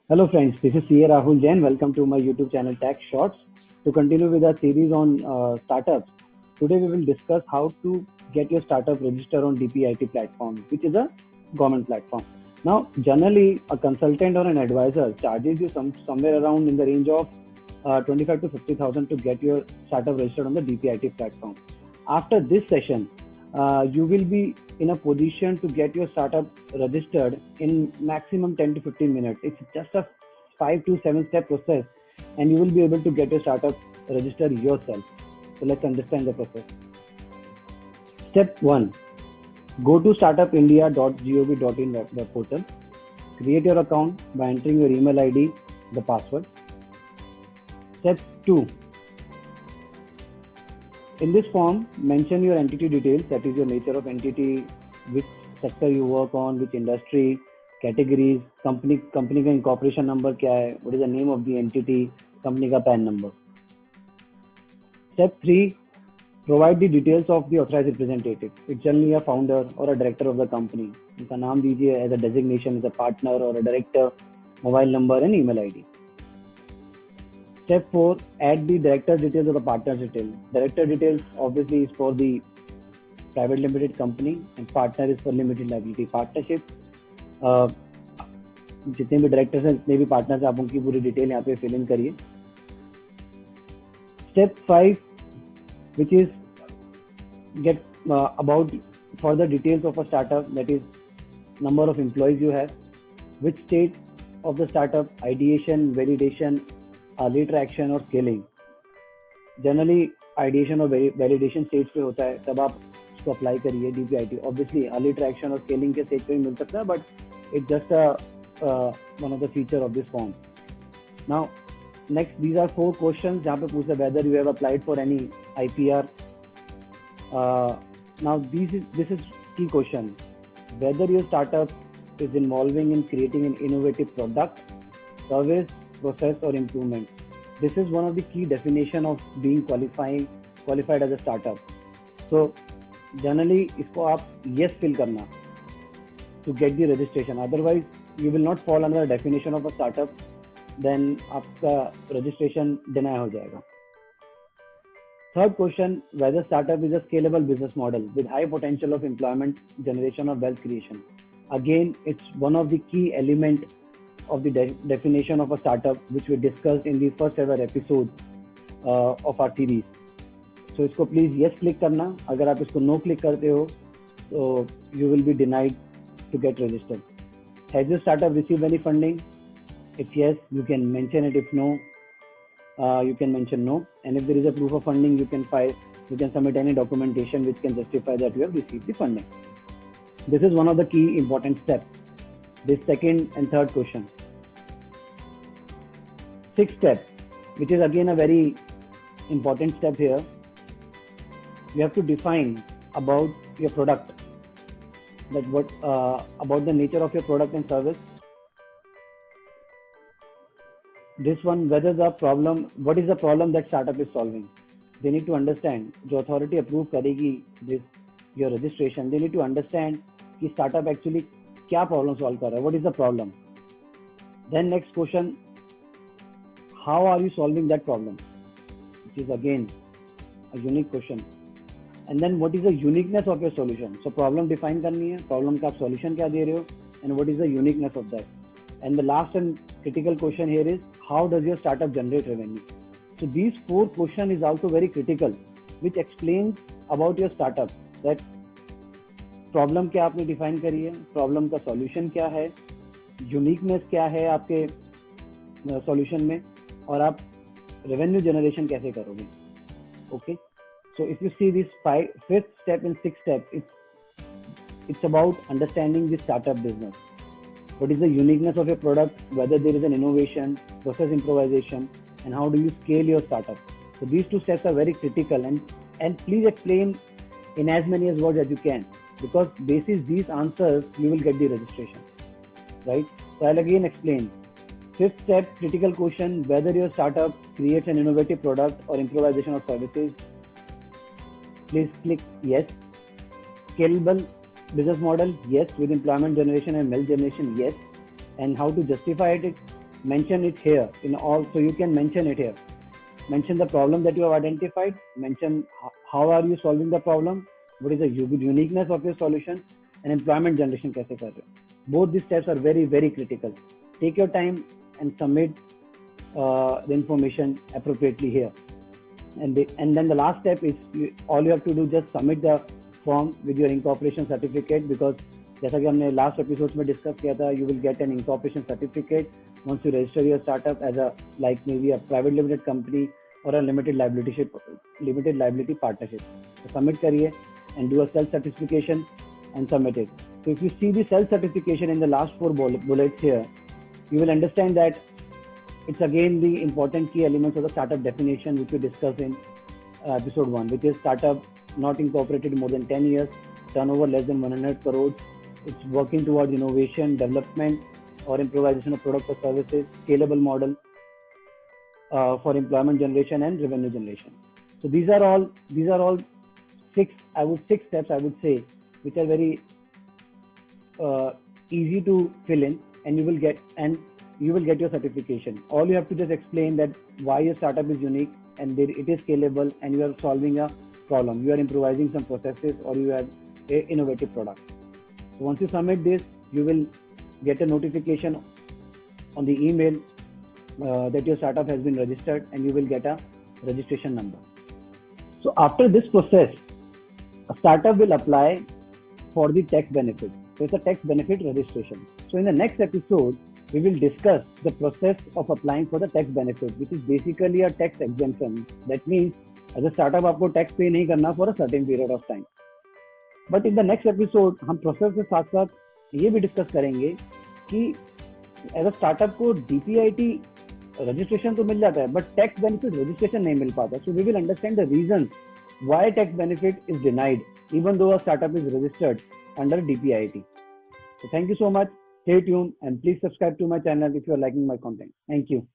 Hello friends, this is CA Rahul Jain. Welcome to my YouTube channel Tech Shorts. To continue with our series on startups, today we will discuss how to get your startup registered on DPIT platform, which is a government platform. Now, generally, a consultant or an advisor charges you somewhere around in the range of 25 to 50,000 to get your startup registered on the DPIT platform. After this session, you will be in a position to get your startup registered in maximum 10 to 15 minutes. It's just a 5 to 7 step process, and you will be able to get your startup registered yourself. So let's understand the process. Step 1, go to startupindia.gov.in web portal. Create your account by entering your email ID, the password. Step 2, in this form, mention your entity details, that is your nature of entity, which sector you work on, which industry, categories, company का incorporation number क्या है, what is the name of the entity, company का PAN number. Step 3, provide the details of the authorized representative. It's generally a founder or a director of the company. उनका नाम दीजिए as a designation, as a partner or a director, mobile number and email ID. Step 4, add the director details or the partner details. Director details obviously is for the private limited company and partner is for limited liability partnership. जितने भी directors हैं जितने भी partners हैं आप उनकी पूरी detail यहाँ पे फिल इन करिए. Step 5, which is get about further details of a startup, that is number of employees you have, which state of the startup, ideation, validation, early traction और scaling. जनरली आइडिएशन और validation stage पे होता है, तब आप उसको apply करिए DPIT. Obviously early traction और स्केलिंग के स्टेज पे भी मिल सकता है, but it's just one of the feature of this form. Now next, these are 4 questions जहाँ पे पूछते हैं whether you have applied for any IPR. Now this is key question, whether your startup is involving in creating an innovative product, service, process or improvement. This is one of the key definition of being qualified as a startup. So generally इसको आप yes fill करना to get the registration. Otherwise you will not fall under the definition of a startup. Then आपका registration deny हो जाएगा. Third question, whether startup is a scalable business model with high potential of employment generation or wealth creation. Again, it's one of the key element of the definition of a startup, which we discussed in the first ever episode of our series. So इसको please yes click करना. अगर आप इसको no click करते हो तो you will be denied to get registered. Has your startup received any funding? If yes, you can mention it. If no, you can mention no. And if there is a proof of funding, you can submit any documentation which can justify that you have received the funding. This is one of the key important steps. This second and third question. Sixth step, which is again a very important step here, you have to define about your product, that what about the nature of your product and service. This one, what is the problem that startup is solving. They need to understand, जो authority approve करेगी your registration, they need to understand कि startup actually क्या problem solve कर रहा है, what is the problem. Then next question, how are you solving that problem, which is again a unique question. And then what is the uniqueness of your solution. So problem define करनी है, problem का आप solution क्या दे रहे हो, and what is the uniqueness of that. And the last and critical question here is, how does your startup generate revenue. So these 4 question is also very critical, which explains about your startup, that problem क्या आपने define करी है, problem का solution क्या है, uniqueness क्या है आपके सॉल्यूशन में, और आप रेवेन्यू जनरेशन कैसे करोगे. Okay, so if you see this 5th step and 6th step, it's about understanding the startup business. What is the uniqueness of your product, whether there is an innovation, process improvisation, and how do you scale your startup. So these 2 steps are very critical, and please explain in as many as words as you can, because basis these answers you will get the registration, right? So I'll again explain. 5th step, critical question, whether your startup creates an innovative product or improvisation of services. Please click yes. Scalable business model, yes. With employment generation and wealth generation, yes. And how to justify it, mention it here in all. So you can mention it here. Mention the problem that you have identified. Mention how are you solving the problem. What is the uniqueness of your solution, and employment generation कैसे कर रहे हो. Both these steps are very very critical. Take your time and submit the information appropriately here. And then the last step is all you have to do, just submit the form with your incorporation certificate, because जैसा कि हमने last episode में discuss किया था, you will get an incorporation certificate once you register your startup as a like maybe a private limited company or a limited liability partnership. So submit करिए and do a self certification and submit it. So if you see the self certification in the last 4 bullets here, you will understand that it's again the important key elements of the startup definition which we discussed in episode 1, which is startup not incorporated more than 10 years, turnover less than 100 crores. It's working towards innovation, development, or improvisation of products or services, scalable model for employment generation and revenue generation. So these are all 6 steps I would say, which are very easy to fill in, and you will get your certification. All you have to just explain that why your startup is unique and it is scalable, and you are solving a problem. You are improvising some processes, or you have an innovative product. So once you submit this, you will get a notification on the email that your startup has been registered, and you will get a registration number. So after this process, a startup will apply for the tax benefit. So it's a tax benefit registration. So in the next episode, we will discuss the process of applying for the tax benefit, which is basically a tax exemption. That means as a startup आपको tax pay नहीं करना for a certain period of time. But in the next episode, हम process के साथ साथ ये भी discuss करेंगे कि as a startup को DPIT registration तो मिल जाता है, but tax benefit registration नहीं मिल पाता. So we will understand the reasons why tax benefit is denied even though a startup is registered under DPIT. So thank you so much. Stay tuned and please subscribe to my channel if you are liking my content. Thank you.